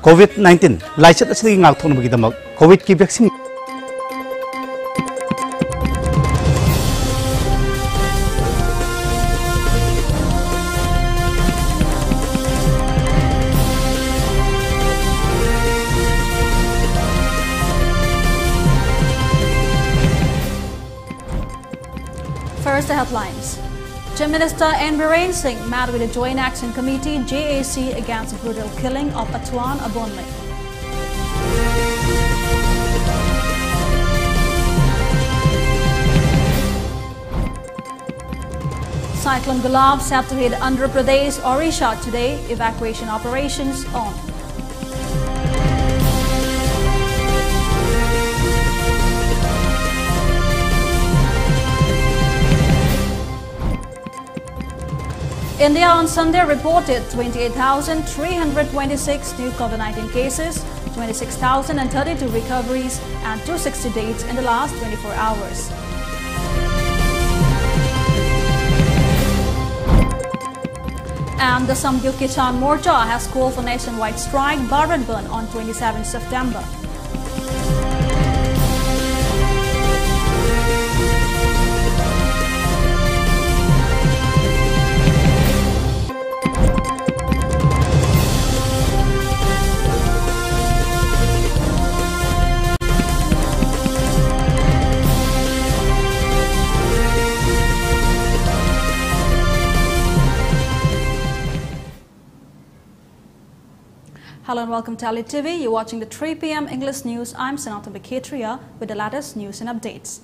COVID-19 laichet asli ngak thon bagi damak COVID ki vaccine First, the headlines. Chief Minister N. Singh met with the Joint Action Committee (JAC) against the brutal killing of Atuan Abonlay. Cyclone Gulab set to hit Andhra Pradesh, Odisha today. Evacuation operations on. India on Sunday reported 28,326 new COVID-19 cases, 26,032 recoveries and 260 deaths in the last 24 hours. And the Samgyup Kisan Morcha has called for nationwide strike Bharat Bandh on 27 September. Hello and welcome to ELITETV. You're watching the 3 p.m. English news. I'm SANATOMBI with the latest news and updates.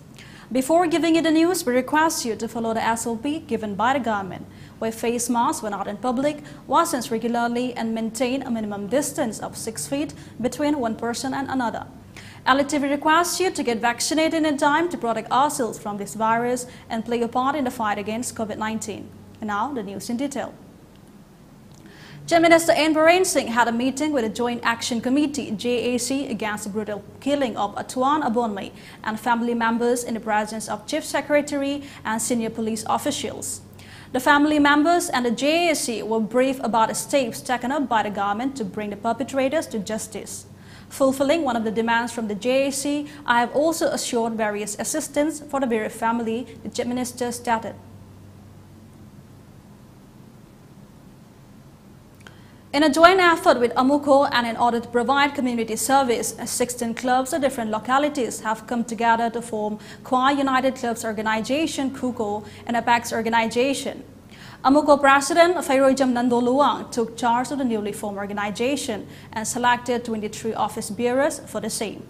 Before giving you the news, we request you to follow the SOP given by the government. Wear face masks when out in public, wash hands regularly and maintain a minimum distance of 6 feet between one person and another. ELITETV requests you to get vaccinated in time to protect ourselves from this virus and play a part in the fight against COVID-19. And now the news in detail. Chief Minister N. Singh had a meeting with the Joint Action Committee (JAC) against the brutal killing of Atuan Abonlay and family members in the presence of Chief Secretary and senior police officials. The family members and the JAC were briefed about the steps taken up by the government to bring the perpetrators to justice. Fulfilling one of the demands from the JAC, I have also assured various assistance for the bereaved family, the Chief Minister stated. In a joint effort with AMUCO and in order to provide community service, 16 clubs of different localities have come together to form Kwa United Clubs Organization (KUCO) and Apex Organization. AMUCO President Fairojam Nandoluang took charge of the newly formed organization and selected 23 office bearers for the same.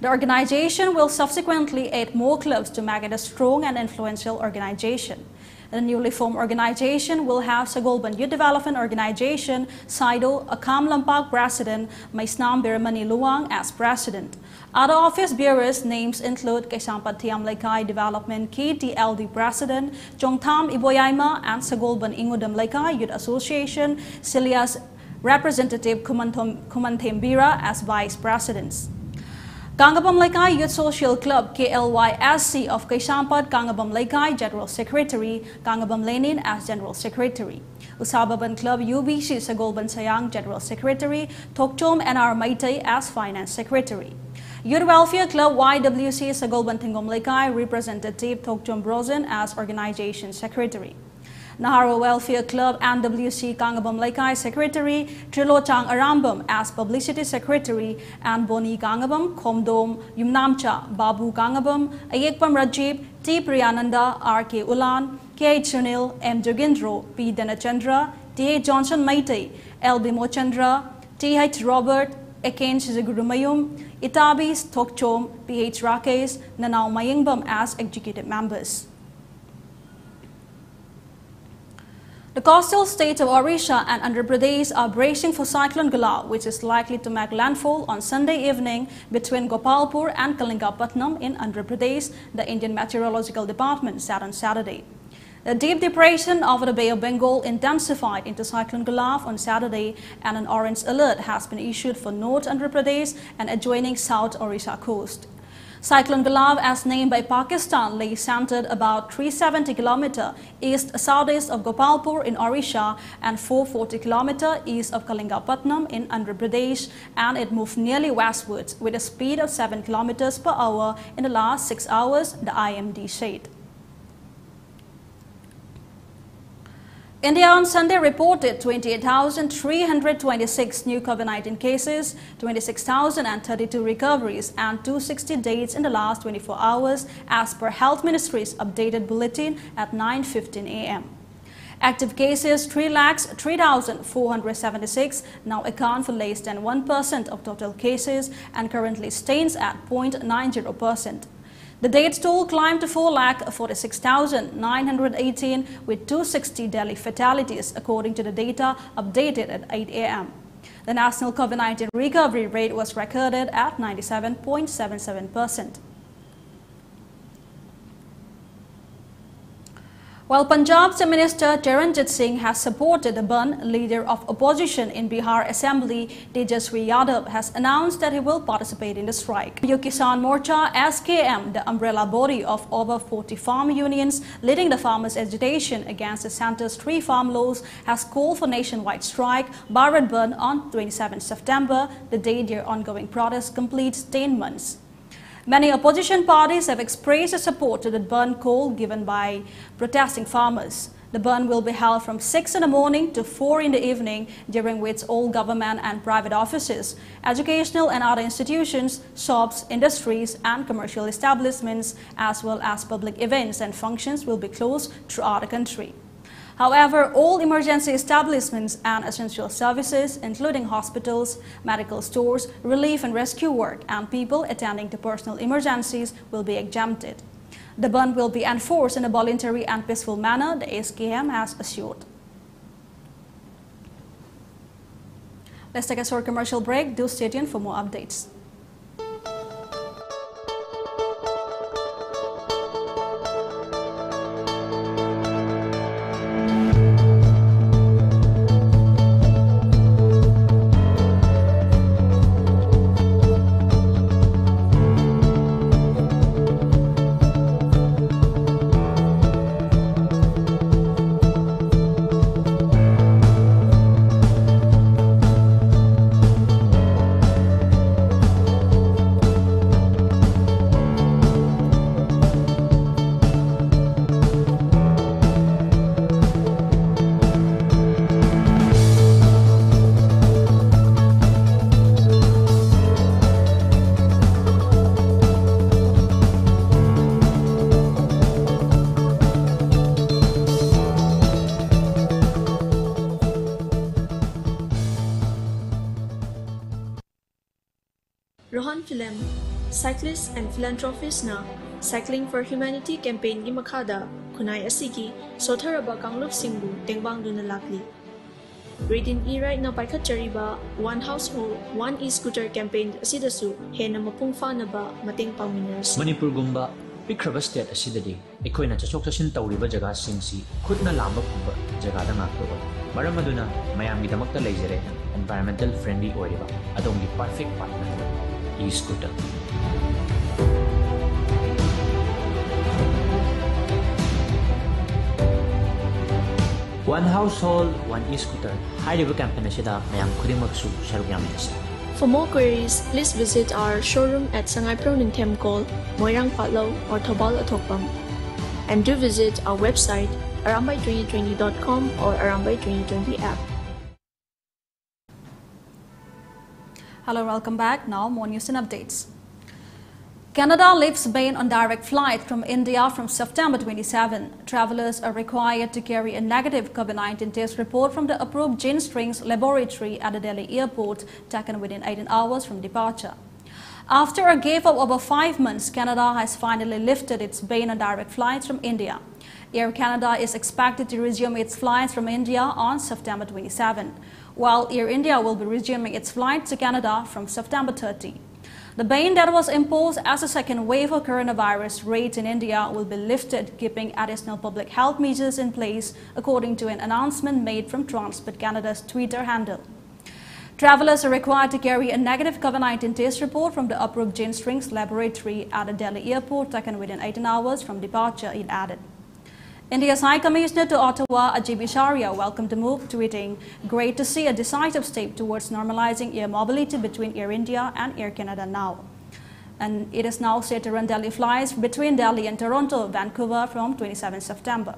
The organization will subsequently add more clubs to make it a strong and influential organization. The newly formed organization will have Sagolban Youth Development Organization, Saido, Akam Lampak President, Maisnam Biramani Luang as President. Other office bearers' names include Kaisampat Tiam Laikai Development KTLD President, Chongtham Iboyaima and Sagolban Ingudam Laikai Youth Association, Silia's Representative Kumantembira as Vice Presidents. Kangabam Laikai Youth Social Club KLYSC of Kaisampat, Kangabam Laikai General Secretary, Kangabam Lenin as General Secretary. Usababan Club UBC Sagolban Sayang General Secretary, Tokchom NR Maitay as Finance Secretary. Youth Welfare Club YWC Sagolban Tingom Laikai Representative Tokchom Brozen as Organization Secretary. Naharo Welfare Club NWC Kangabam Laikai Secretary, Trilochang Arambam as Publicity Secretary, and Boni Kangabam, Komdom, Yumnamcha, Babu Kangabam, Ayekpam Rajib, T. Priyananda, R.K. Ulan, K. Chunil, M. Jogindro, P. Dhanachandra, T.H. Johnson Maitay, L.B. Mochandra, T.H. Robert, Eken Shizagurumayum, Itabis, Tokchom, P.H. Rakesh, Nanao Mayingbam as executive members. The coastal states of Odisha and Andhra Pradesh are bracing for Cyclone Gulab, which is likely to make landfall on Sunday evening between Gopalpur and Kalingapatnam in Andhra Pradesh, the Indian Meteorological Department said on Saturday. The deep depression over the Bay of Bengal intensified into Cyclone Gulab on Saturday, and an orange alert has been issued for North Andhra Pradesh and adjoining South Odisha coast. Cyclone Gulav, as named by Pakistan, lay centered about 370 km east-southeast of Gopalpur in Odisha and 440 km east of Kalingapatnam in Andhra Pradesh, and it moved nearly westwards with a speed of 7 km per hour in the last 6 hours, the IMD said. India on Sunday reported 28,326 new COVID-19 cases, 26,032 recoveries and 260 deaths in the last 24 hours as per Health Ministry's updated bulletin at 9:15 a.m. Active cases 3,03,476 now account for less than 1% of total cases and currently stands at 0.90%. The death toll climbed to 4,46,918 with 260 Delhi fatalities, according to the data updated at 8 a.m. The national COVID-19 recovery rate was recorded at 97.77%. While Punjab's Minister Charanjit Singh has supported the Bund, leader of opposition in Bihar Assembly Tejaswi Yadav has announced that he will participate in the strike. New Kisan Morcha (SKM), the umbrella body of over 40 farm unions leading the farmers' agitation against the centre's 3 farm laws, has called for nationwide strike Bharat Bund on 27 September, the day their ongoing protest completes 10 months. Many opposition parties have expressed their support to the Bund call given by protesting farmers. The Bund will be held from 6 in the morning to 4 in the evening, during which all government and private offices, educational and other institutions, shops, industries and commercial establishments, as well as public events and functions will be closed throughout the country. However, all emergency establishments and essential services, including hospitals, medical stores, relief and rescue work, and people attending to personal emergencies will be exempted. The Bund will be enforced in a voluntary and peaceful manner, the SKM has assured. Let's take a short commercial break. Do stay tuned for more updates. Rohan Film, cyclists and philanthropists na Cycling for Humanity campaign gi makada kunai asigi sotharaba kangluk singbu tengbang duna lakli. Grade in E-Ride na paikhatchariba One Household, One E-Scooter campaign asidasu hena mapungfa na ba mateng pangminas. Manipur gumba pikraba state asidadi ekoina chachok chashin tawriba jaga singsi khutna lamba phumba jaga da ngakto maram aduna mayamgi damakta leijare environmental friendly oiriba adongi perfect partner E-Scooter. One Household, One E-Scooter. High-level campaign asida mayam khudimagsu sharuk yaminasi. For more queries, please visit our showroom at Sangai Pronintem Call, Moirang Patlaw or Thobal Atokpam. And do visit our website arambai2020.com or Arambai2020 app. Hello, welcome back. Now more news and updates. Canada lifts ban on direct flight from India from September 27. Travelers are required to carry a negative COVID-19 test report from the approved gene strings laboratory at the Delhi airport, taken within 18 hours from departure. After a gap of over 5 months, Canada has finally lifted its ban on direct flights from India. Air Canada is expected to resume its flights from India on September 27, while Air India will be resuming its flights to Canada from September 30. The ban that was imposed as a second wave of coronavirus rates in India will be lifted, keeping additional public health measures in place, according to an announcement made from Transport Canada's Twitter handle. Travelers are required to carry a negative COVID-19 test report from the approved gene strings laboratory at the Delhi airport taken within 18 hours from departure, it added. India's High Commissioner to Ottawa, Ajay Bisharia, welcomed the move, tweeting, "Great to see a decisive step towards normalizing air mobility between Air India and Air Canada now." And it is now set to run daily flights between Delhi and Toronto, Vancouver from 27 September.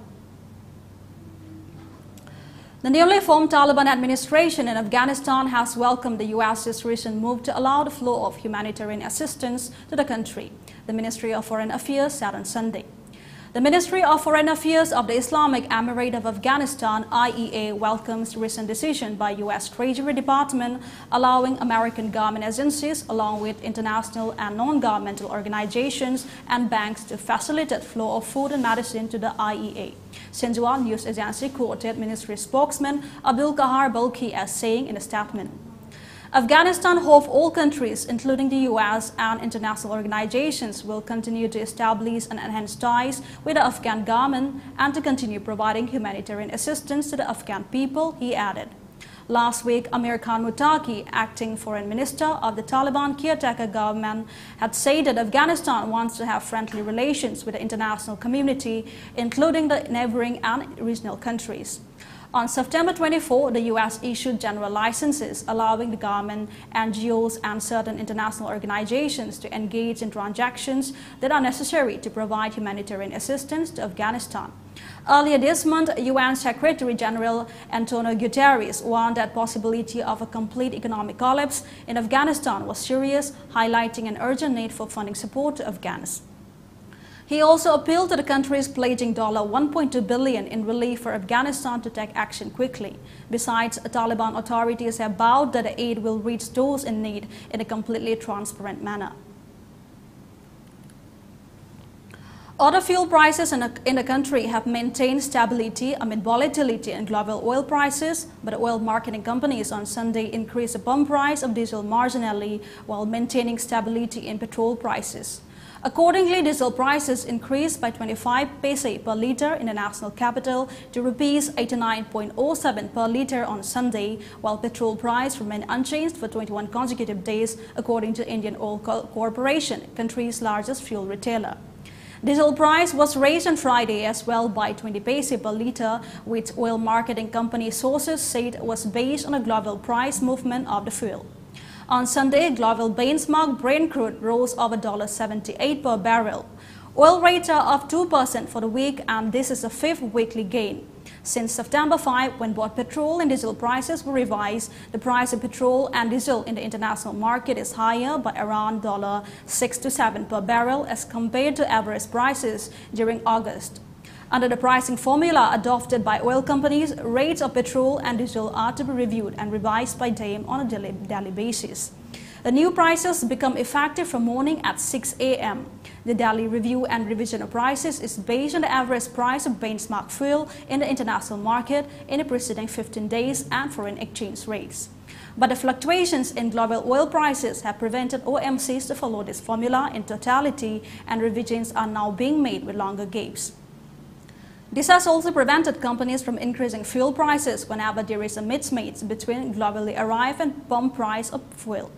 The newly formed Taliban administration in Afghanistan has welcomed the US's recent move to allow the flow of humanitarian assistance to the country, the Ministry of Foreign Affairs said on Sunday. The Ministry of Foreign Affairs of the Islamic Emirate of Afghanistan, IEA, welcomes recent decision by U.S. Treasury Department allowing American government agencies along with international and non-governmental organizations and banks to facilitate flow of food and medicine to the IEA. Xinhua news agency quoted Ministry spokesman Abdul Kahar Balkhi as saying in a statement, "Afghanistan hopes all countries, including the U.S. and international organizations, will continue to establish and enhance ties with the Afghan government and to continue providing humanitarian assistance to the Afghan people," he added. Last week, Amir Khan Muttaqi, acting foreign minister of the Taliban caretaker government, had said that Afghanistan wants to have friendly relations with the international community, including the neighboring and regional countries. On September 24, the U.S. issued general licenses allowing the government, NGOs, and certain international organizations to engage in transactions that are necessary to provide humanitarian assistance to Afghanistan. Earlier this month, UN Secretary General Antonio Guterres warned that possibility of a complete economic collapse in Afghanistan was serious, highlighting an urgent need for funding support to Afghans. He also appealed to the countries pledging $1.2 billion in relief for Afghanistan to take action quickly. Besides, Taliban authorities have vowed that the aid will reach those in need in a completely transparent manner. Other fuel prices in the country have maintained stability amid volatility in global oil prices, but oil marketing companies on Sunday increased the pump price of diesel marginally while maintaining stability in petrol prices. Accordingly, diesel prices increased by 25 paise per litre in the national capital to Rs 89.07 per litre on Sunday, while petrol price remained unchanged for 21 consecutive days, according to Indian Oil Corporation, country's largest fuel retailer. Diesel price was raised on Friday as well by 20 paise per litre, which oil marketing company sources said was based on a global price movement of the fuel. On Sunday, global benchmark Brent crude rose over $78 per barrel. Oil rate of 2% for the week, and this is the fifth weekly gain. Since September 5, when both petrol and diesel prices were revised, the price of petrol and diesel in the international market is higher by around $6 to $7 per barrel as compared to average prices during August. Under the pricing formula adopted by oil companies, rates of petrol and diesel are to be reviewed and revised by them on a daily basis. The new prices become effective from morning at 6 a.m. The daily review and revision of prices is based on the average price of benchmark fuel in the international market in the preceding 15 days and foreign exchange rates. But the fluctuations in global oil prices have prevented OMCs to follow this formula in totality, and revisions are now being made with longer gaps. This has also prevented companies from increasing fuel prices whenever there is a mismatch between globally arrived and pump price of fuel.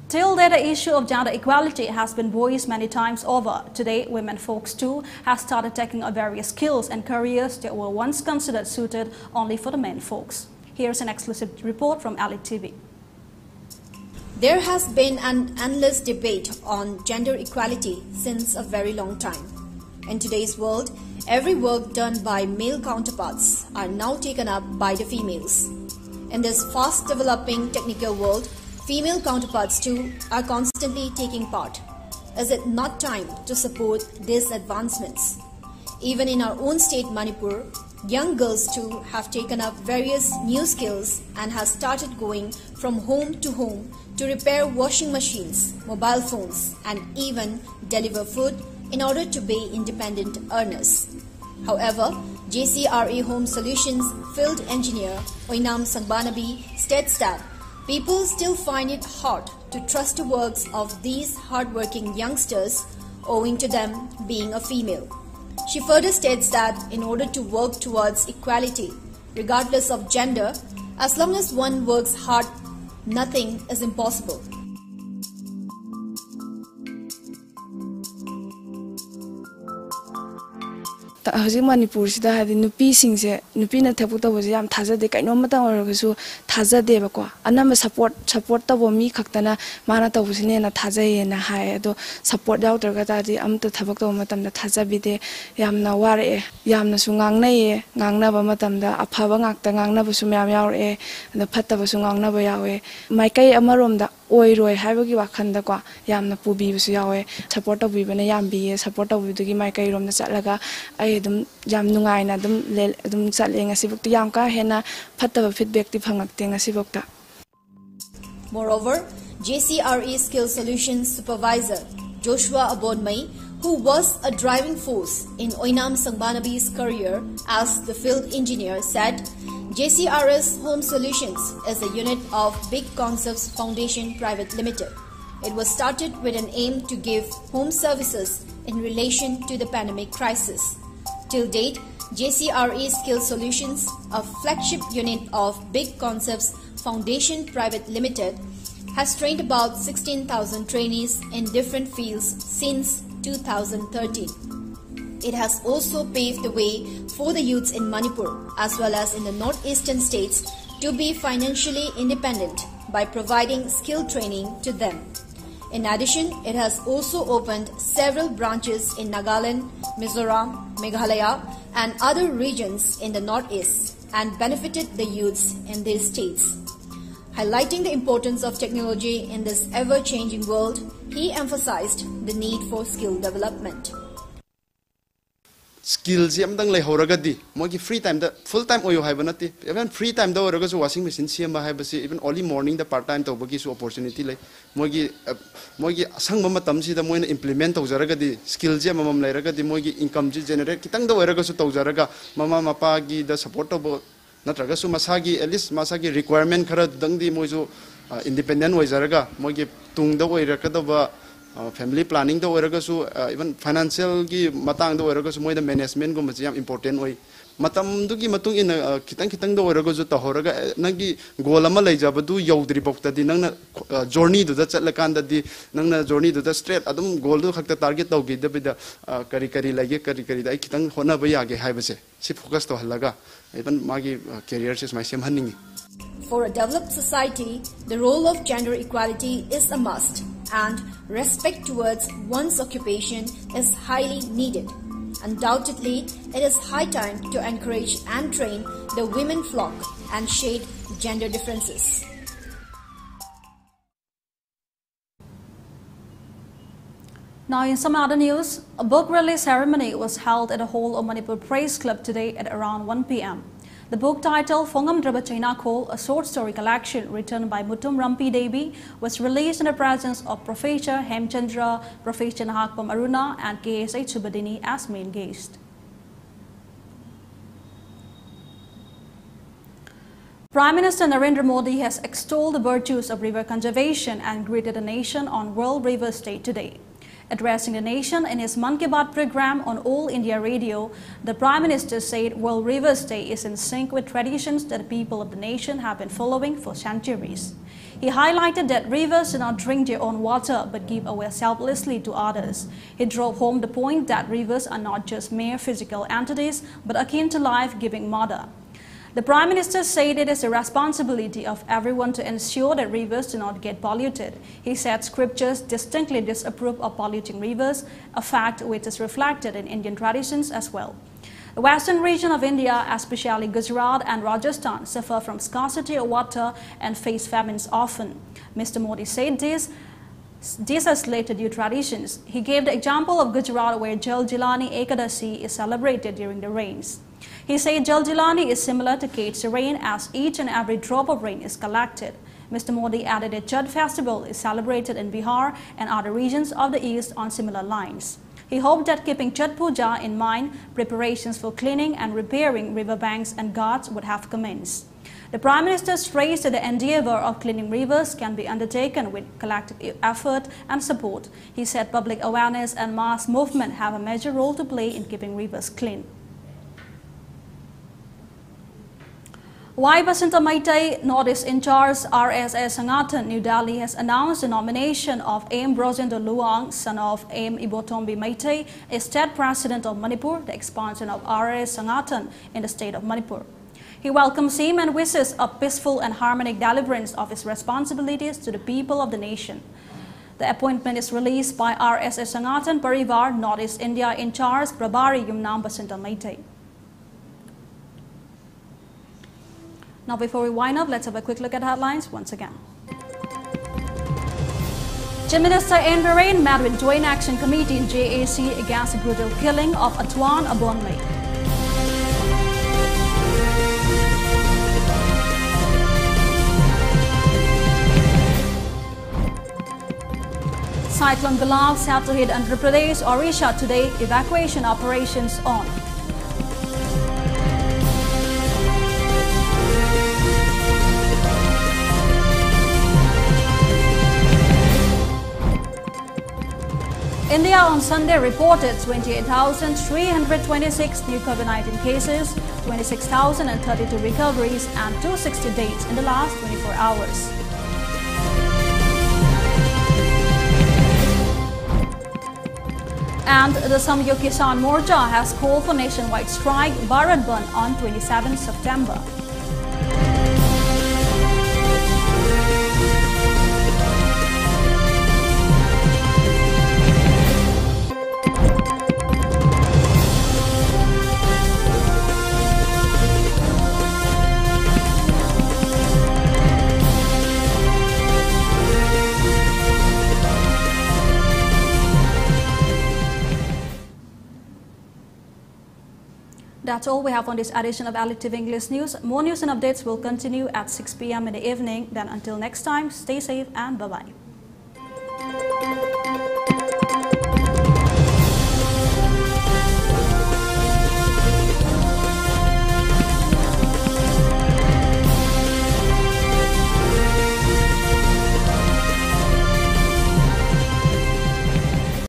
Till then, the issue of gender equality has been voiced many times over. Today, women folks too have started taking up various skills and careers that were once considered suited only for the men folks. Here's an exclusive report from ELITETV. There has been an endless debate on gender equality since a very long time. In today's world, every work done by male counterparts are now taken up by the females. In this fast-developing technical world, female counterparts too are constantly taking part. Is it not time to support these advancements? Even in our own state, Manipur, young girls too have taken up various new skills and have started going from home to home to repair washing machines, mobile phones, and even deliver food in order to be independent earners. However, JCRE Home Solutions field engineer Oinam Sangbanabi states that people still find it hard to trust the works of these hardworking youngsters owing to them being a female. She further states that in order to work towards equality, regardless of gender. As long as one works hard, nothing is impossible. Hojik Manipur sida hadi nupi singse nupi na thapuk tabo jam thaja de kaino mata oragasu thaja de bako anam support tabo mi khaktana mana tabo sine na thaja ye na hai ado support yaw targa ta di am ta thabak tabo matam da thaja bi de yamna ware yamna su ngangna ye ngangna ba matam da aphaba ngakta ngangna bu su myam yaw re da phatta bu su ngangna ba yawe maikai amarom da oi roi haibagi wakhanda ko yamna pubi bu su yawe support tabi bana yam bi support tabi du gi maikai rom na chatlaga ai dum jam nungai na dum chatle ngasi bukti yam ka hena phattaba feedback ti phangakte ngasi bukta. Moreover, JCRE Skill Solutions Supervisor Joshua Abonmai, who was a driving force in Oinam Sangbanabi's career as the field engineer, said JCRS Home Solutions is a unit of Big Concepts Foundation Private Limited. It was started with an aim to give home services in relation to the pandemic crisis. Till date, JCRE Skill Solutions, a flagship unit of Big Concepts Foundation Private Limited, has trained about 16,000 trainees in different fields since 2013. It has also paved the way for the youths in Manipur as well as in the northeastern states to be financially independent by providing skill training to them. In addition, it has also opened several branches in Nagaland, Mizoram, Meghalaya and other regions in the northeast and benefited the youths in these states. Highlighting the importance of technology in this ever-changing world, he emphasized the need for skill development. Skills yamdang lay horagadi mogi free time da full time oyo haibanati even free time da oraga washing machine siam haibasi even only morning da part time to bagi so opportunity lay mogi asang mama tamsi da moina implement to jaragadi skills yam mamam lay ragadi mogi income generate kitang da oraga so to jaraga mama mapa gi da support to natraga su masagi at least masagi requirement khara dangdi moiso independent way jaraga mogi tung da way rakada family planning da oragasu even financial gi matang da oragasu moi da management go majam important oi matam du gi matung in kitang da oragasu ta horaga nagi goal ama lai jabadu yaudri bokta di nang journey du da chatlakan da di nang journey du da straight adum goal du khakta target taw gi da bida kari lagi kari da kitang hona ba ya ge haibase si focus to halaga even magi career is my same hanning. For a developed society, the role of gender equality is a must, and respect towards one's occupation is highly needed. Undoubtedly, it is high time to encourage and train the women flock and shade gender differences. Now in some other news, a book release ceremony was held at the hall of Manipur Press Club today at around 1 p.m. The book titled Phongam Draba China Ko, a short story collection written by Mutum Rampi Devi, was released in the presence of Professor Hemchandra, Professor Nahakpam Aruna and KSH Subadini as main guest. Prime Minister Narendra Modi has extolled the virtues of river conservation and greeted the nation on World Rivers Day today. Addressing the nation in his Man Ki Baat program on All India Radio, the Prime Minister said World Rivers Day is in sync with traditions that the people of the nation have been following for centuries. He highlighted that rivers do not drink their own water but give away selflessly to others. He drove home the point that rivers are not just mere physical entities but akin to life-giving mother. The Prime Minister said it is the responsibility of everyone to ensure that rivers do not get polluted. He said scriptures distinctly disapprove of polluting rivers, a fact which is reflected in Indian traditions as well. The western region of India, especially Gujarat and Rajasthan, suffer from scarcity of water and face famines often. Mr. Modi said this has led to new traditions. He gave the example of Gujarat where Jal Jilani Ekadasi is celebrated during the rains. He said Jal Jilani is similar to Kate's rain as each and every drop of rain is collected. Mr. Modi added that Chhath festival is celebrated in Bihar and other regions of the east on similar lines. He hoped that keeping Chhath Puja in mind, preparations for cleaning and repairing riverbanks and ghats would have commenced. The Prime Minister stressed that the endeavour of cleaning rivers can be undertaken with collective effort and support. He said public awareness and mass movement have a major role to play in keeping rivers clean. Y Basinta Maitai, Northeast in charge, RSS Sangatan, New Delhi has announced the nomination of Aim Brosinder Luang, son of Aim Ibotombi Maitai, as state president of Manipur, the expansion of RSS Sangatan in the state of Manipur. He welcomes him and wishes a peaceful and harmonic deliverance of his responsibilities to the people of the nation. The appointment is released by RSS Sangatan Parivar, Northeast India in charge, Prabhari Yumnam Basinta Maitai. Now, before we wind up, let's have a quick look at headlines once again. Chief Minister N. Biren met with Joint Action Committee in JAC against the brutal killing of Atwan Abonmei. Cyclone Bilal set to hit Andhra Pradesh, Odisha today. Evacuation operations on. India on Sunday reported 28,326 new COVID-19 cases, 26,032 recoveries, and 260 deaths in the last 24 hours. And the Samyukta Kisan Morcha has called for nationwide strike Bharat Bandh on 27 September. That's all we have on this edition of ELITETV English News. More news and updates will continue at 6 p.m. in the evening. Then until next time, stay safe and bye-bye.